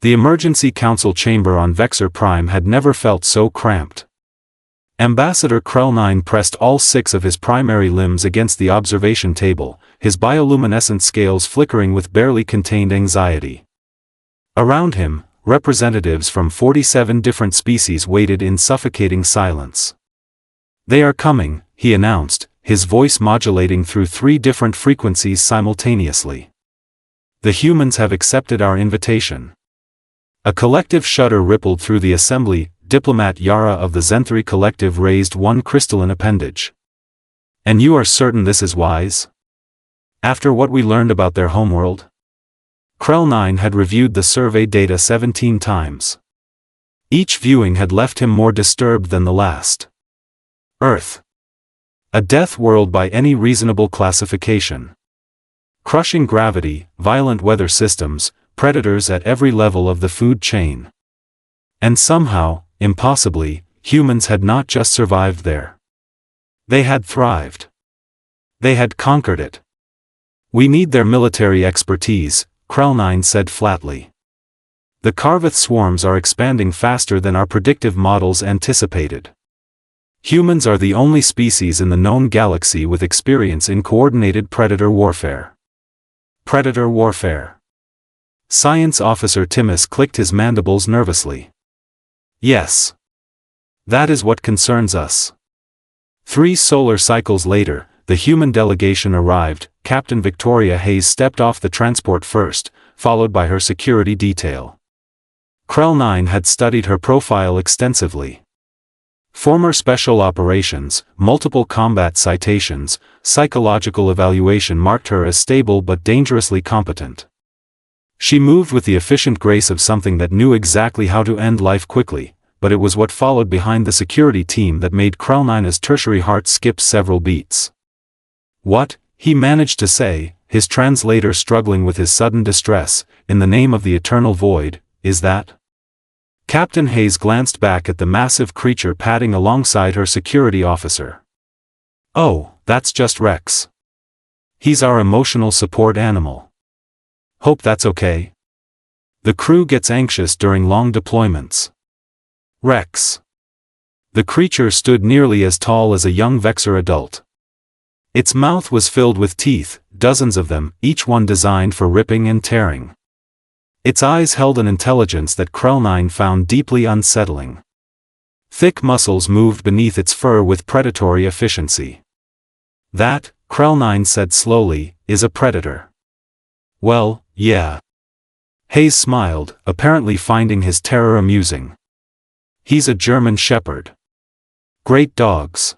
The emergency council chamber on Vexxar Prime had never felt so cramped. Ambassador Krell'ix pressed all 6 of his primary limbs against the observation table, his bioluminescent scales flickering with barely contained anxiety. Around him, representatives from 47 different species waited in suffocating silence. "They are coming," he announced, his voice modulating through 3 different frequencies simultaneously. "The humans have accepted our invitation." A collective shudder rippled through the assembly. Diplomat Yara of the Zenthri Collective raised one crystalline appendage. "And you are certain this is wise? After what we learned about their homeworld?" Krell'ix had reviewed the survey data 17 times. Each viewing had left him more disturbed than the last. Earth. A death world by any reasonable classification. Crushing gravity, violent weather systems, predators at every level of the food chain. And somehow, impossibly, humans had not just survived there. They had thrived. They had conquered it. "We need their military expertise," Krell'ix said flatly. "The Karvath swarms are expanding faster than our predictive models anticipated. Humans are the only species in the known galaxy with experience in coordinated predator warfare." Predator warfare. Science Officer Timus clicked his mandibles nervously. "Yes. That is what concerns us." 3 solar cycles later, the human delegation arrived. Captain Victoria Hayes stepped off the transport first, followed by her security detail. Krell'ix had studied her profile extensively. Former special operations, multiple combat citations, psychological evaluation marked her as stable but dangerously competent. She moved with the efficient grace of something that knew exactly how to end life quickly, but it was what followed behind the security team that made Krell'ix's tertiary heart skip several beats. "What?" he managed to say, his translator struggling with his sudden distress. "In the name of the eternal void, is that?" Captain Hayes glanced back at the massive creature padding alongside her security officer. "Oh, that's just Rex. He's our emotional support animal. Hope that's okay. The crew gets anxious during long deployments." Rex. The creature stood nearly as tall as a young Vexxar adult. Its mouth was filled with teeth, dozens of them, each one designed for ripping and tearing. Its eyes held an intelligence that Krell'ix found deeply unsettling. Thick muscles moved beneath its fur with predatory efficiency. "That," Krell'ix said slowly, "is a predator." "Well, yeah." Hayes smiled, apparently finding his terror amusing. "He's a German shepherd. Great dogs.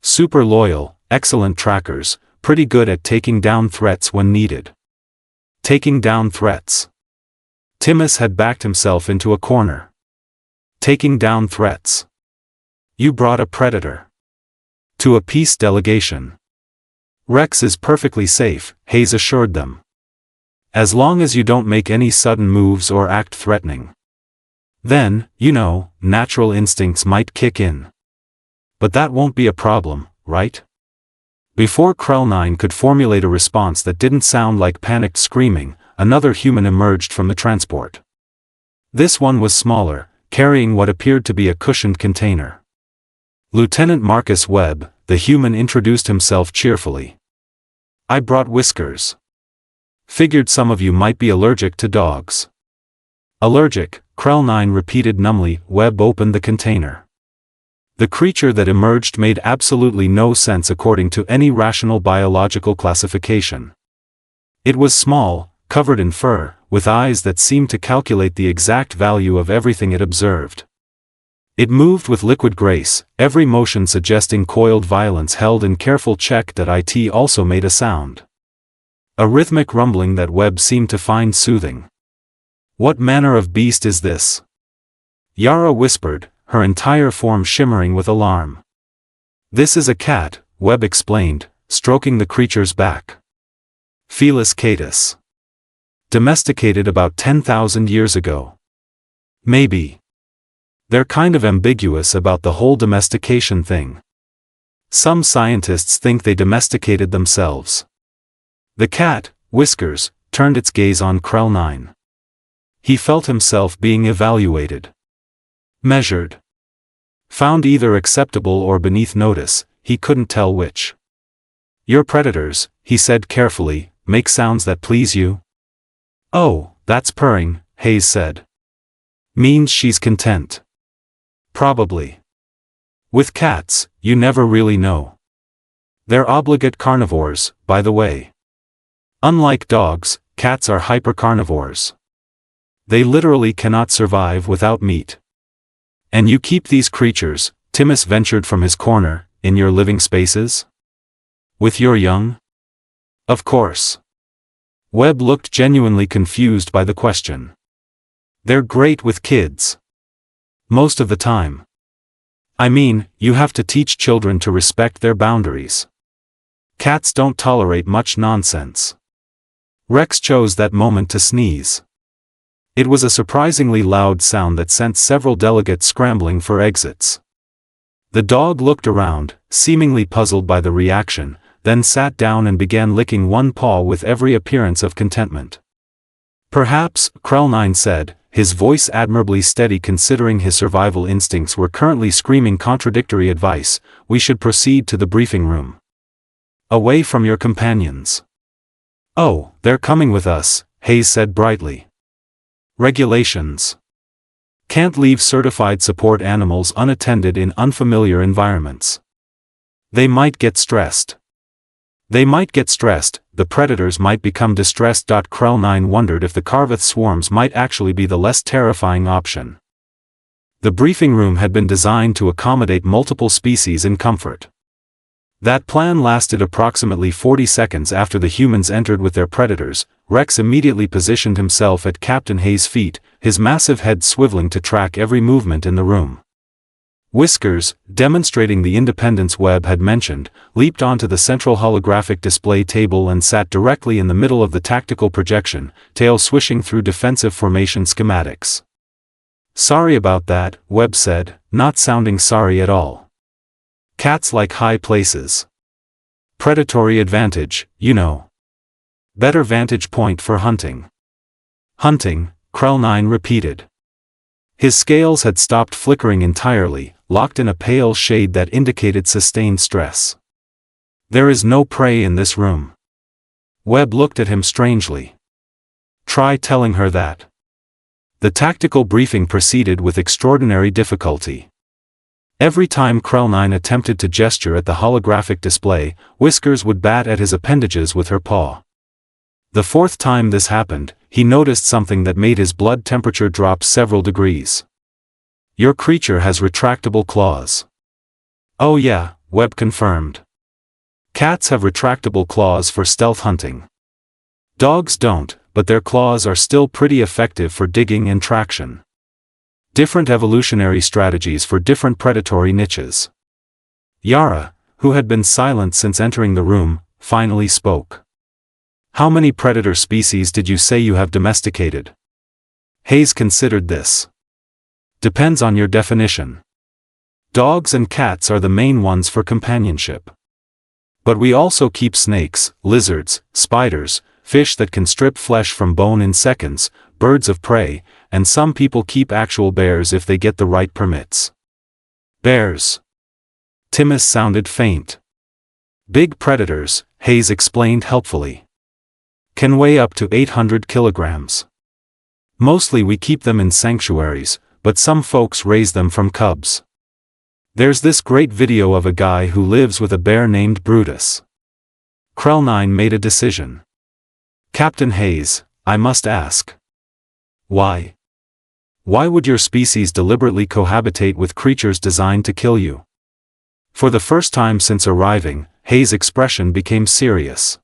Super loyal, excellent trackers, pretty good at taking down threats when needed." Taking down threats. Timus had backed himself into a corner. Taking down threats. "You brought a predator to a peace delegation." "Rex is perfectly safe," Hayes assured them. "As long as you don't make any sudden moves or act threatening. Then, natural instincts might kick in. But that won't be a problem, right?" Before Krell'ix could formulate a response that didn't sound like panicked screaming, another human emerged from the transport. This one was smaller, carrying what appeared to be a cushioned container. Lieutenant Marcus Webb, the human, introduced himself cheerfully. "I brought Whiskers. Figured some of you might be allergic to dogs." "Allergic," Krell'ix repeated numbly. Webb opened the container. The creature that emerged made absolutely no sense according to any rational biological classification. It was small, covered in fur, with eyes that seemed to calculate the exact value of everything it observed. It moved with liquid grace, every motion suggesting coiled violence held in careful check. That it also made a sound. A rhythmic rumbling that Webb seemed to find soothing. "What manner of beast is this?" Yara whispered, her entire form shimmering with alarm. "This is a cat," Webb explained, stroking the creature's back. "Felis catus. Domesticated about 10,000 years ago. Maybe. They're kind of ambiguous about the whole domestication thing. Some scientists think they domesticated themselves." The cat, Whiskers, turned its gaze on Krell'ix. He felt himself being evaluated. Measured. Found either acceptable or beneath notice, he couldn't tell which. "Your predators," he said carefully, "make sounds that please you?" "Oh, that's purring," Hayes said. "Means she's content." "Probably. With cats, you never really know. They're obligate carnivores, by the way. Unlike dogs, cats are hypercarnivores. They literally cannot survive without meat." "And you keep these creatures," Timmis ventured from his corner, "in your living spaces? With your young?" "Of course." Webb looked genuinely confused by the question. "They're great with kids. Most of the time. I mean, you have to teach children to respect their boundaries. Cats don't tolerate much nonsense." Rex chose that moment to sneeze. It was a surprisingly loud sound that sent several delegates scrambling for exits. The dog looked around, seemingly puzzled by the reaction, then sat down and began licking one paw with every appearance of contentment. "Perhaps," Krell'ix said, his voice admirably steady considering his survival instincts were currently screaming contradictory advice, "we should proceed to the briefing room. Away from your companions." "Oh, they're coming with us," Hayes said brightly. "Regulations. Can't leave certified support animals unattended in unfamiliar environments. They might get stressed." "They might get stressed, the predators might become distressed." Krell'ix wondered if the Carveth swarms might actually be the less terrifying option. The briefing room had been designed to accommodate multiple species in comfort. That plan lasted approximately 40 seconds after the humans entered with their predators. Rex immediately positioned himself at Captain Hayes' feet, his massive head swiveling to track every movement in the room. Whiskers, demonstrating the independence Webb had mentioned, leaped onto the central holographic display table and sat directly in the middle of the tactical projection, tail swishing through defensive formation schematics. "Sorry about that," Webb said, not sounding sorry at all. "Cats like high places. Predatory advantage, you know. Better vantage point for hunting." "Hunting," Krell'ix repeated. His scales had stopped flickering entirely, locked in a pale shade that indicated sustained stress. "There is no prey in this room." Webb looked at him strangely. "Try telling her that." The tactical briefing proceeded with extraordinary difficulty. Every time Krell'ix attempted to gesture at the holographic display, Whiskers would bat at his appendages with her paw. The fourth time this happened, he noticed something that made his blood temperature drop several degrees. "Your creature has retractable claws." "Oh yeah," Webb confirmed. "Cats have retractable claws for stealth hunting. Dogs don't, but their claws are still pretty effective for digging and traction. Different evolutionary strategies for different predatory niches." Yara, who had been silent since entering the room, finally spoke. "How many predator species did you say you have domesticated?" Hayes considered this. "Depends on your definition. Dogs and cats are the main ones for companionship. But we also keep snakes, lizards, spiders, fish that can strip flesh from bone in seconds, birds of prey, and some people keep actual bears if they get the right permits." "Bears?" Timmis sounded faint. "Big predators," Hayes explained helpfully. "Can weigh up to 800 kilograms. Mostly we keep them in sanctuaries, but some folks raise them from cubs. There's this great video of a guy who lives with a bear named Brutus." Krell'ix made a decision. "Captain Hayes, I must ask. Why? Why would your species deliberately cohabitate with creatures designed to kill you?" For the first time since arriving, Hayes' expression became serious.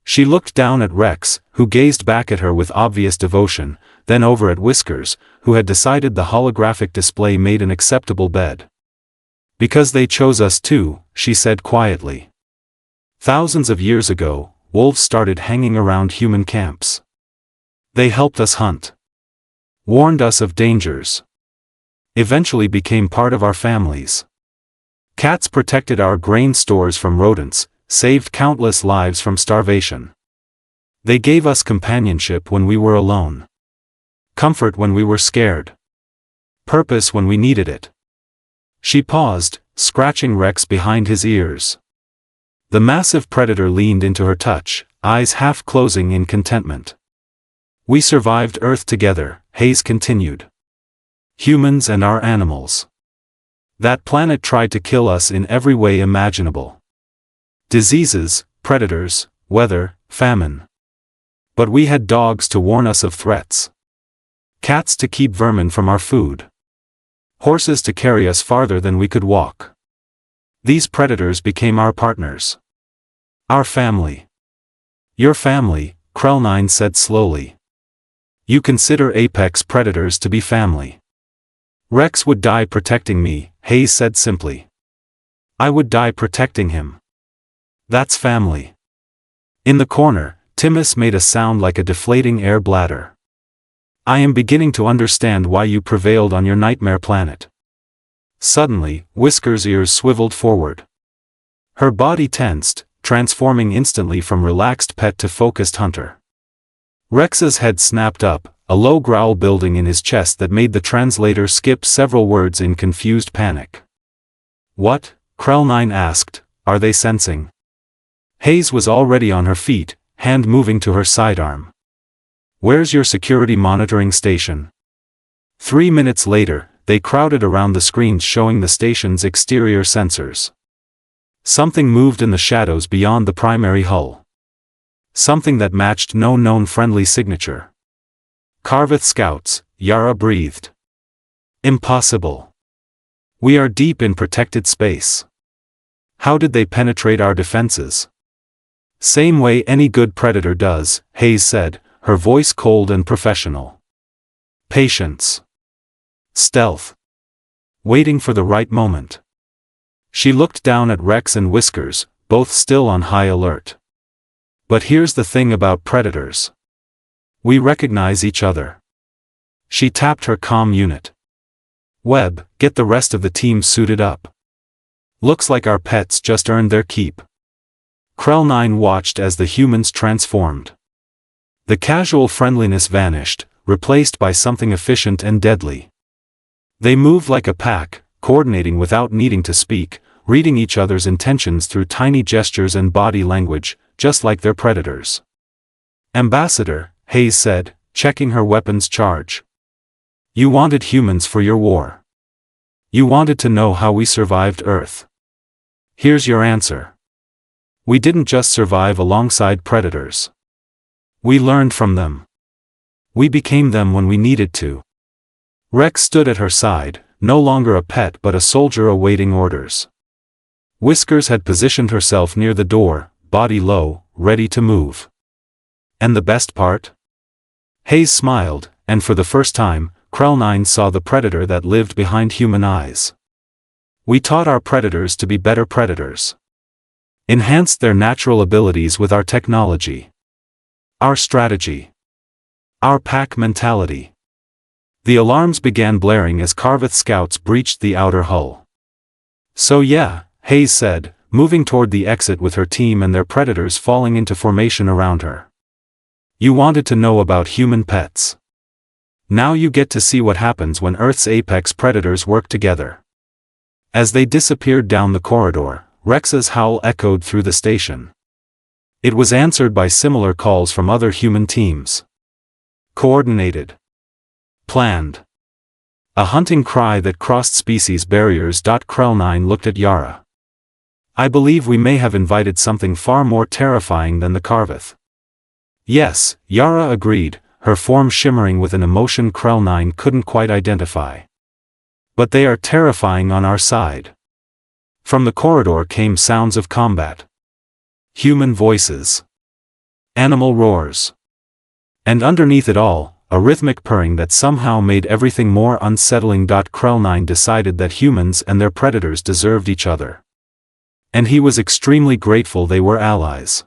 She looked down at Rex, who gazed back at her with obvious devotion, then over at Whiskers, who had decided the holographic display made an acceptable bed. "Because they chose us too," she said quietly. "Thousands of years ago, wolves started hanging around human camps. They helped us hunt. Warned us of dangers. Eventually became part of our families. Cats protected our grain stores from rodents, saved countless lives from starvation. They gave us companionship when we were alone. Comfort when we were scared. Purpose when we needed it. She paused, scratching Rex behind his ears. The massive predator leaned into her touch, eyes half closing in contentment. We survived Earth together, Hayes continued. Humans and our animals. That planet tried to kill us in every way imaginable. Diseases, predators, weather, famine. But we had dogs to warn us of threats. Cats to keep vermin from our food. Horses to carry us farther than we could walk. These predators became our partners. Our family. Your family, Krell'ix said slowly. You consider apex predators to be family. Rex would die protecting me, Hayes said simply. I would die protecting him. That's family. In the corner, Timus made a sound like a deflating air bladder. I am beginning to understand why you prevailed on your nightmare planet. Suddenly, Whisker's ears swiveled forward. Her body tensed, transforming instantly from relaxed pet to focused hunter. Rex's head snapped up, a low growl building in his chest that made the translator skip several words in confused panic. What? Krell'ix asked, are they sensing? Hayes was already on her feet, hand moving to her sidearm. Where's your security monitoring station? 3 minutes later, they crowded around the screens showing the station's exterior sensors. Something moved in the shadows beyond the primary hull. Something that matched no known friendly signature. Karvath scouts, Yara breathed. Impossible. We are deep in protected space. How did they penetrate our defenses? Same way any good predator does, Hayes said, her voice cold and professional. Patience. Stealth. Waiting for the right moment. She looked down at Rex and Whiskers, both still on high alert. But here's the thing about predators. We recognize each other. She tapped her comm unit. Webb, get the rest of the team suited up. Looks like our pets just earned their keep. Krell'ix watched as the humans transformed. The casual friendliness vanished, replaced by something efficient and deadly. They moved like a pack, coordinating without needing to speak, reading each other's intentions through tiny gestures and body language, just like their predators. Ambassador, Hayes said, checking her weapon's charge. You wanted humans for your war. You wanted to know how we survived Earth. Here's your answer. We didn't just survive alongside predators. We learned from them. We became them when we needed to. Rex stood at her side, no longer a pet but a soldier awaiting orders. Whiskers had positioned herself near the door, body low, ready to move. And the best part? Hayes smiled, and for the first time, Krell'ix saw the predator that lived behind human eyes. We taught our predators to be better predators. Enhanced their natural abilities with our technology. Our strategy. Our pack mentality. The alarms began blaring as Karvath scouts breached the outer hull. So yeah, Hayes said, moving toward the exit with her team and their predators falling into formation around her. You wanted to know about human pets. Now you get to see what happens when Earth's apex predators work together. As they disappeared down the corridor, Rex's howl echoed through the station. It was answered by similar calls from other human teams. Coordinated. Planned. A hunting cry that crossed species barriers. Krell'ix looked at Yara. I believe we may have invited something far more terrifying than the Karvath. Yes, Yara agreed, her form shimmering with an emotion Krell'ix couldn't quite identify. But they are terrifying on our side. From the corridor came sounds of combat. Human voices. Animal roars. And underneath it all, a rhythmic purring that somehow made everything more unsettling. Krell'ix decided that humans and their predators deserved each other. And he was extremely grateful they were allies.